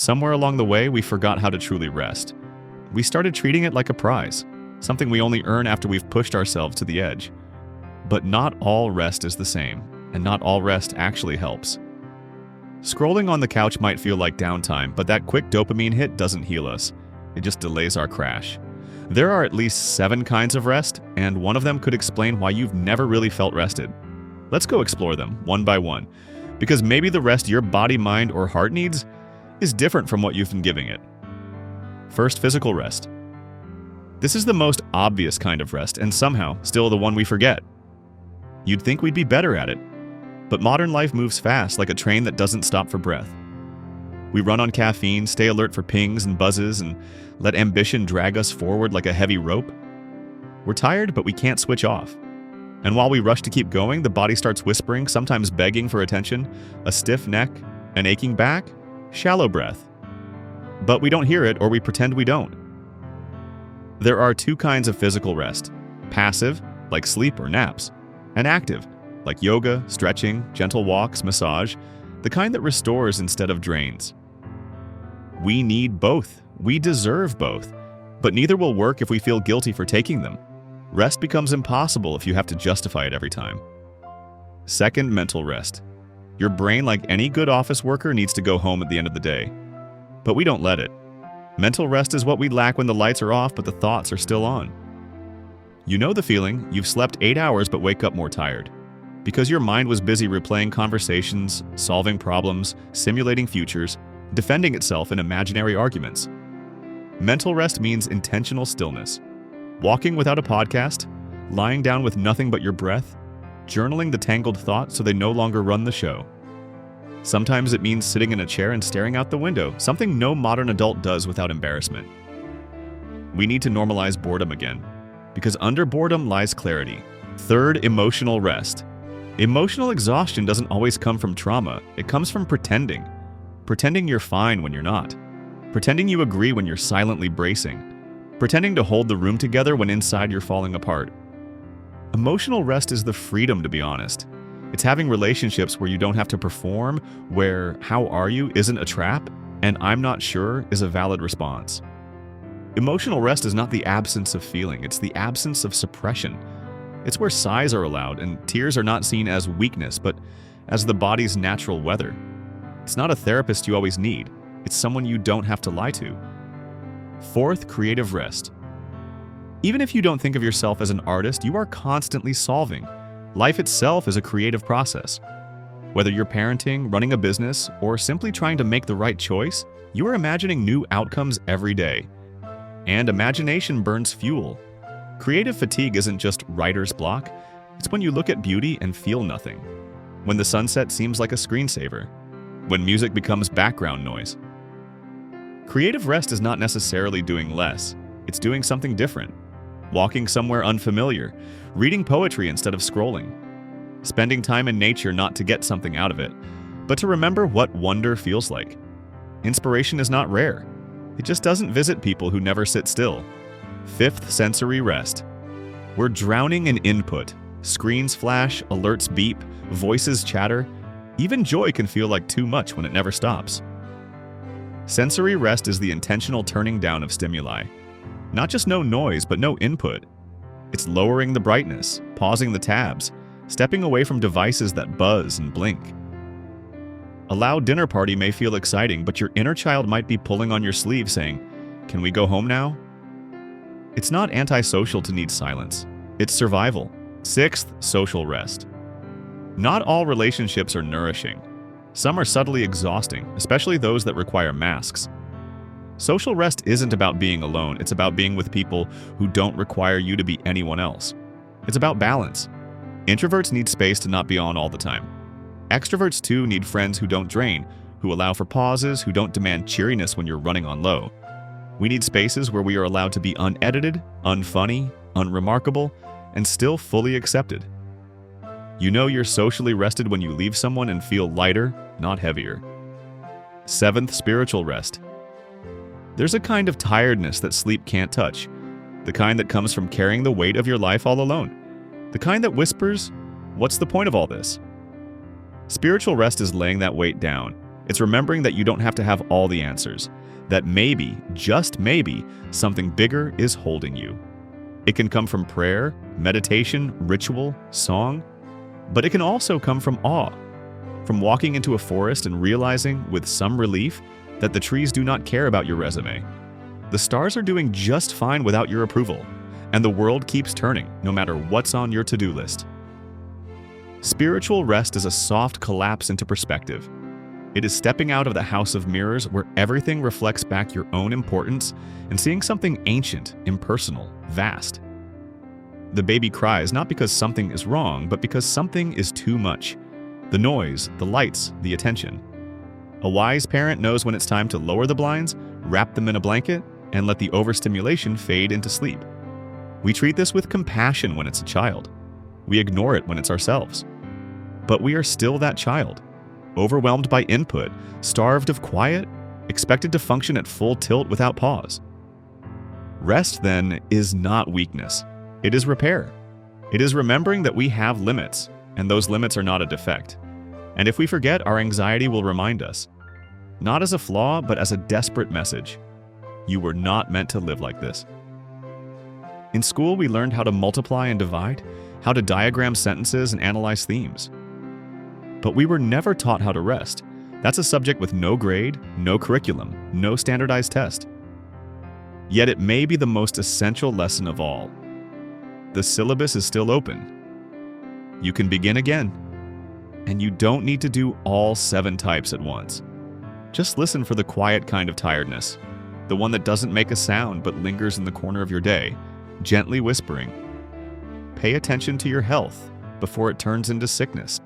Somewhere along the way, we forgot how to truly rest. We started treating it like a prize, something we only earn after we've pushed ourselves to the edge. But not all rest is the same, and not all rest actually helps. Scrolling on the couch might feel like downtime, but that quick dopamine hit doesn't heal us. It just delays our crash. There are at least 7 kinds of rest, and one of them could explain why you've never really felt rested. Let's go explore them, one by one, because maybe the rest your body, mind, or heart needs is different from what you've been giving it. First, physical rest. This is the most obvious kind of rest, and somehow still the one we forget. You'd think we'd be better at it, but modern life moves fast like a train that doesn't stop for breath. We run on caffeine, stay alert for pings and buzzes, and let ambition drag us forward like a heavy rope. We're tired, but we can't switch off. And while we rush to keep going, the body starts whispering, sometimes begging for attention, a stiff neck, an aching back, shallow breath. But we don't hear it, or we pretend we don't. There are 2 kinds of physical rest: passive, like sleep or naps, and active, like yoga, stretching, gentle walks, massage, the kind that restores instead of drains. We need both. We deserve both. But neither will work if we feel guilty for taking them. Rest becomes impossible if you have to justify it every time. Second, mental rest. Your brain, like any good office worker, needs to go home at the end of the day. But we don't let it. Mental rest is what we lack when the lights are off but the thoughts are still on. You know the feeling. You've slept 8 hours but wake up more tired. Because your mind was busy replaying conversations, solving problems, simulating futures, defending itself in imaginary arguments. Mental rest means intentional stillness. Walking without a podcast, lying down with nothing but your breath, journaling the tangled thoughts so they no longer run the show. Sometimes it means sitting in a chair and staring out the window, something no modern adult does without embarrassment. We need to normalize boredom again, because under boredom lies clarity. Third, emotional rest. Emotional exhaustion doesn't always come from trauma. It comes from pretending. Pretending you're fine when you're not. Pretending you agree when you're silently bracing. Pretending to hold the room together when inside you're falling apart. Emotional rest is the freedom to be honest. It's having relationships where you don't have to perform, where "how are you" isn't a trap, and "I'm not sure" is a valid response. Emotional rest is not the absence of feeling, it's the absence of suppression. It's where sighs are allowed and tears are not seen as weakness, but as the body's natural weather. It's not a therapist you always need, it's someone you don't have to lie to. Fourth, creative rest. Even if you don't think of yourself as an artist, you are constantly solving. Life itself is a creative process. Whether you're parenting, running a business, or simply trying to make the right choice, you are imagining new outcomes every day. And imagination burns fuel. Creative fatigue isn't just writer's block, it's when you look at beauty and feel nothing. When the sunset seems like a screensaver. When music becomes background noise. Creative rest is not necessarily doing less, it's doing something different. Walking somewhere unfamiliar, reading poetry instead of scrolling. Spending time in nature not to get something out of it, but to remember what wonder feels like. Inspiration is not rare. It just doesn't visit people who never sit still. Fifth, sensory rest. We're drowning in input. Screens flash, alerts beep, voices chatter. Even joy can feel like too much when it never stops. Sensory rest is the intentional turning down of stimuli. Not just no noise, but no input. It's lowering the brightness, pausing the tabs, stepping away from devices that buzz and blink. A loud dinner party may feel exciting, but your inner child might be pulling on your sleeve saying, "Can we go home now?" It's not antisocial to need silence. It's survival. Sixth, social rest. Not all relationships are nourishing. Some are subtly exhausting, especially those that require masks. Social rest isn't about being alone, it's about being with people who don't require you to be anyone else. It's about balance. Introverts need space to not be on all the time. Extroverts too need friends who don't drain, who allow for pauses, who don't demand cheeriness when you're running on low. We need spaces where we are allowed to be unedited, unfunny, unremarkable, and still fully accepted. You know you're socially rested when you leave someone and feel lighter, not heavier. Seventh, spiritual rest. There's a kind of tiredness that sleep can't touch, the kind that comes from carrying the weight of your life all alone, the kind that whispers, "What's the point of all this?" Spiritual rest is laying that weight down. It's remembering that you don't have to have all the answers, that maybe, just maybe, something bigger is holding you. It can come from prayer, meditation, ritual, song, but it can also come from awe, from walking into a forest and realizing, with some relief, that the trees do not care about your resume. The stars are doing just fine without your approval, and the world keeps turning, no matter what's on your to-do list. Spiritual rest is a soft collapse into perspective. It is stepping out of the house of mirrors where everything reflects back your own importance and seeing something ancient, impersonal, vast. The baby cries not because something is wrong, but because something is too much. The noise, the lights, the attention. A wise parent knows when it's time to lower the blinds, wrap them in a blanket, and let the overstimulation fade into sleep. We treat this with compassion when it's a child. We ignore it when it's ourselves. But we are still that child, overwhelmed by input, starved of quiet, expected to function at full tilt without pause. Rest, then, is not weakness. It is repair. It is remembering that we have limits, and those limits are not a defect. And if we forget, our anxiety will remind us. Not as a flaw, but as a desperate message. You were not meant to live like this. In school, we learned how to multiply and divide, how to diagram sentences and analyze themes. But we were never taught how to rest. That's a subject with no grade, no curriculum, no standardized test. Yet it may be the most essential lesson of all. The syllabus is still open. You can begin again. And you don't need to do all 7 types at once. Just listen for the quiet kind of tiredness, the one that doesn't make a sound but lingers in the corner of your day, gently whispering. Pay attention to your health before it turns into sickness.